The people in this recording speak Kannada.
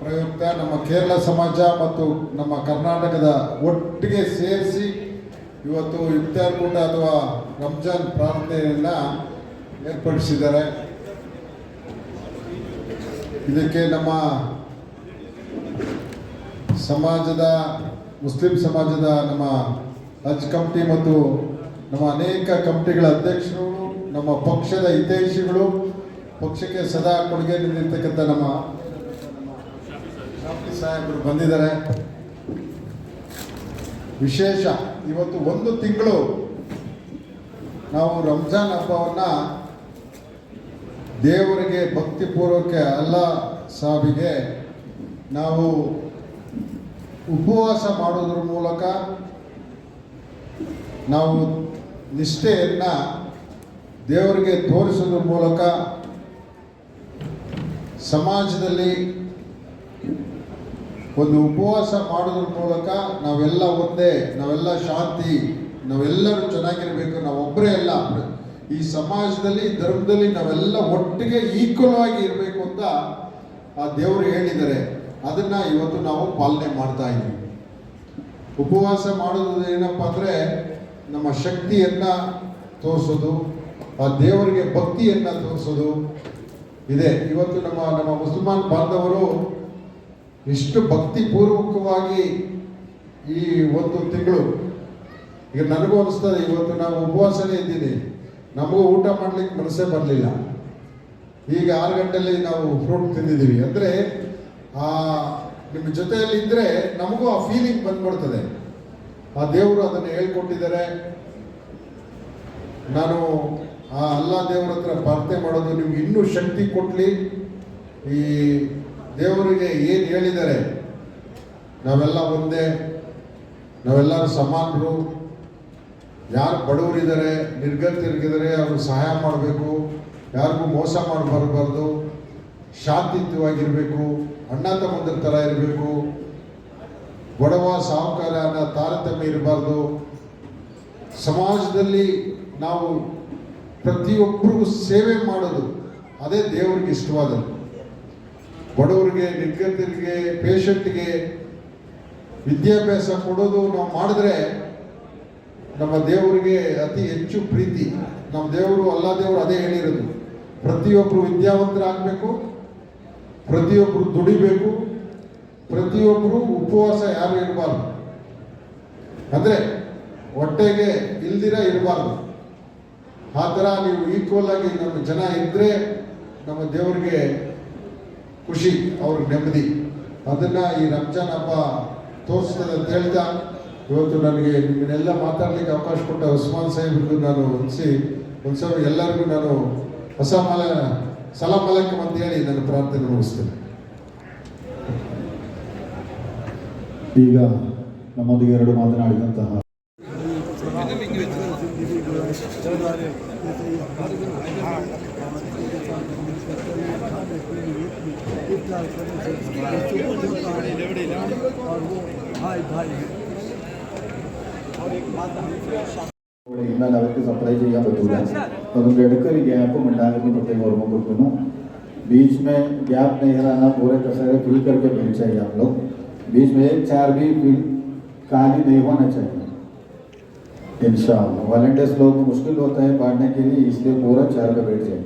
ಪ್ರಯುಕ್ತ ನಮ್ಮ ಕೇರಳ ಸಮಾಜ ಮತ್ತು ನಮ್ಮ ಕರ್ನಾಟಕದ ಒಟ್ಟಿಗೆ ಸೇರಿಸಿ ಇವತ್ತು ಇಫ್ತಾರ್ ಕೂಟ ಅಥವಾ ರಂಜಾನ್ ಪ್ರಾರ್ಥನೆಯನ್ನು ಏರ್ಪಡಿಸಿದ್ದಾರೆ. ಇದಕ್ಕೆ ನಮ್ಮ ಸಮಾಜದ ಮುಸ್ಲಿಂ ಸಮಾಜದ ನಮ್ಮ ಹಜ್ ಕಮಿಟಿ ಮತ್ತು ನಮ್ಮ ಅನೇಕ ಕಮಿಟಿಗಳ ಅಧ್ಯಕ್ಷರು, ನಮ್ಮ ಪಕ್ಷದ ಹಿತೈಷಿಗಳು, ಪಕ್ಷಕ್ಕೆ ಸದಾ ಕೊಡುಗೆ ನೀಡಿರ್ತಕ್ಕಂಥ ನಮ್ಮ ಸಾಹೇಬರು ಬಂದಿದ್ದಾರೆ. ವಿಶೇಷ ಇವತ್ತು ಒಂದು ತಿಂಗಳು ನಾವು ರಂಜಾನ್ ಹಬ್ಬವನ್ನು ದೇವರಿಗೆ ಭಕ್ತಿಪೂರ್ವಕ ಅಲ್ಲಾ ಸಾಹಿಬಿಗೆ ನಾವು ಉಪವಾಸ ಮಾಡೋದ್ರ ಮೂಲಕ ನಾವು ನಿಷ್ಠೆಯನ್ನು ದೇವರಿಗೆ ತೋರಿಸೋದ್ರ ಮೂಲಕ ಸಮಾಜದಲ್ಲಿ ಒಂದು ಉಪವಾಸ ಮಾಡೋದ್ರ ಮೂಲಕ ನಾವೆಲ್ಲ ಒಂದೇ, ನಾವೆಲ್ಲ ಶಾಂತಿ, ನಾವೆಲ್ಲರೂ ಚೆನ್ನಾಗಿರಬೇಕು, ನಾವೊಬ್ಬರೇ ಅಲ್ಲ, ಈ ಸಮಾಜದಲ್ಲಿ ಧರ್ಮದಲ್ಲಿ ನಾವೆಲ್ಲ ಒಟ್ಟಿಗೆ ಈಕ್ವಲ್ ಆಗಿ ಇರಬೇಕು ಅಂತ ಆ ದೇವರು ಹೇಳಿದ್ದಾರೆ. ಅದನ್ನು ಇವತ್ತು ನಾವು ಪಾಲನೆ ಮಾಡ್ತಾ ಇದ್ದೀವಿ. ಉಪವಾಸ ಮಾಡೋದು ಏನಪ್ಪ ಅಂದರೆ ನಮ್ಮ ಶಕ್ತಿಯನ್ನು ತೋರಿಸೋದು, ಆ ದೇವರಿಗೆ ಭಕ್ತಿಯನ್ನು ತೋರಿಸೋದು ಇದೆ. ಇವತ್ತು ನಮ್ಮ ಮುಸಲ್ಮಾನ್ ಬಾಂಧವರು ಇಷ್ಟು ಭಕ್ತಿಪೂರ್ವಕವಾಗಿ ಈ ಒಂದು ತಿಂಗಳು, ಈಗ ನನಗೂ ಅನಿಸ್ತದೆ ಇವತ್ತು ನಾವು ಉಪವಾಸನೇ ಇದ್ದೀನಿ, ನಮಗೂ ಊಟ ಮಾಡಲಿಕ್ಕೆ ಮನಸ್ಸೇ ಬರಲಿಲ್ಲ. ಈಗ 6 ಗಂಟೆಯಲ್ಲಿ ನಾವು ಫ್ರೂಟ್ ತಿಂದಿದ್ದೀವಿ ಅಂದರೆ ನಿಮ್ಮ ಜೊತೆಯಲ್ಲಿ ಇದ್ದರೆ ನಮಗೂ ಆ ಫೀಲಿಂಗ್ ಬಂದ್ಬಿಡ್ತದೆ. ಆ ದೇವರು ಅದನ್ನು ಹೇಳ್ಕೊಟ್ಟಿದ್ದಾರೆ. ನಾನು ಆ ಅಲ್ಲಾ ದೇವರ ಹತ್ರ ಪ್ರಾರ್ಥನೆ ಮಾಡೋದು ನಿಮ್ಗೆ ಇನ್ನೂ ಶಕ್ತಿ ಕೊಡಲಿ. ಈ ದೇವರಿಗೆ ಏನು ಹೇಳಿದ್ದಾರೆ, ನಾವೆಲ್ಲ ಒಂದೇ, ನಾವೆಲ್ಲರೂ ಸಮಾನರು, ಯಾರು ಬಡವರಿದ್ದಾರೆ, ನಿರ್ಗತಿರಿದ್ದಾರೆ ಅವ್ರಿಗೆ ಸಹಾಯ ಮಾಡಬೇಕು, ಯಾರಿಗೂ ಮೋಸ ಮಾಡಬಾರ್ದು, ಶಾಂತಿಯುತವಾಗಿರಬೇಕು, ಅಣ್ಣ ತಮ್ಮಂದ್ರ ಥರ ಇರಬೇಕು, ಬಡವ ಸಾಹುಕಾರ ಅನ್ನೋ ತಾರತಮ್ಯ ಇರಬಾರ್ದು. ಸಮಾಜದಲ್ಲಿ ನಾವು ಪ್ರತಿಯೊಬ್ಬರಿಗೂ ಸೇವೆ ಮಾಡೋದು ಅದೇ ದೇವರಿಗೆ ಇಷ್ಟವಾದದ್ದು. ಬಡವರಿಗೆ, ನಿರ್ಗತಿರಿಗೆ, ಪೇಷಂಟ್ಗೆ ವಿದ್ಯಾಭ್ಯಾಸ ಕೊಡೋದು ನಾವು ಮಾಡಿದ್ರೆ ನಮ್ಮ ದೇವರಿಗೆ ಅತಿ ಹೆಚ್ಚು ಪ್ರೀತಿ. ನಮ್ಮ ದೇವರು ಅಲ್ಲಾ ದೇವರು ಅದೇ ಹೇಳಿರೋದು, ಪ್ರತಿಯೊಬ್ಬರು ವಿದ್ಯಾವಂತರಾಗಬೇಕು, ಪ್ರತಿಯೊಬ್ಬರು ದುಡಿಬೇಕು, ಪ್ರತಿಯೊಬ್ಬರು ಉಪವಾಸ ಯಾರು ಇರಬಾರ್ದು, ಅಂದರೆ ಹೊಟ್ಟೆಗೆ ಇಲ್ದಿರ ಇರಬಾರ್ದು. ಆ ಥರ ನೀವು ಈಕ್ವಲ್ ಆಗಿ ನಮ್ಮ ಜನ ಇದ್ದರೆ ನಮ್ಮ ದೇವರಿಗೆ ಖುಷಿ, ಅವ್ರಿಗೆ ನೆಮ್ಮದಿ. ಅದನ್ನು ಈ ರಂಜಾನ್ ಹಬ್ಬ ತೋರಿಸ್ತದೆ ಅಂತ ಹೇಳ್ತಾ ಇವತ್ತು ನನಗೆ ನಿಮ್ಮನ್ನೆಲ್ಲ ಮಾತಾಡಲಿಕ್ಕೆ ಅವಕಾಶ ಕೊಟ್ಟ ಉಸ್ಮಾನ್ ಸಾಹೇಬ್ರಿಗೂ ನಾನು ಒಂದ್ಸಲ ಎಲ್ಲರಿಗೂ ನಾನು ಸಲಾಂ ಅಲೈಕುಂ ಅಂತ ಹೇಳಿ ನನ್ನ ಪ್ರಾರ್ಥನೆ ಮುಗಿಸ್ತೇನೆ. ಈಗ ನಮ್ಮೊಂದಿಗೆ 2 ಮಾತನಾಡಿದಂತಹ ഇന്നലെ അവർക്ക് സപ്ലൈ ചെയ്യാൻ പറ്റൂല. അതുകൊണ്ട് ഇടയ്ക്കൊരു ഗ്യാപ്പും ഉണ്ടാകുന്ന പ്രത്യേകം ഓർമ്മ കൊടുക്കുന്നു. बीच में गैप नहीं रहना, पूरे कचरे फिल करके बैठ चाहिए आप लोग. बीच में एक चेयर भी फिल खाली नहीं होना चाहिए इंशाअल्लाह. वॉलंटियर्स लोग को मुश्किल होता है बैठने के लिए, इसलिए पूरा चेयर पे बैठ जाए.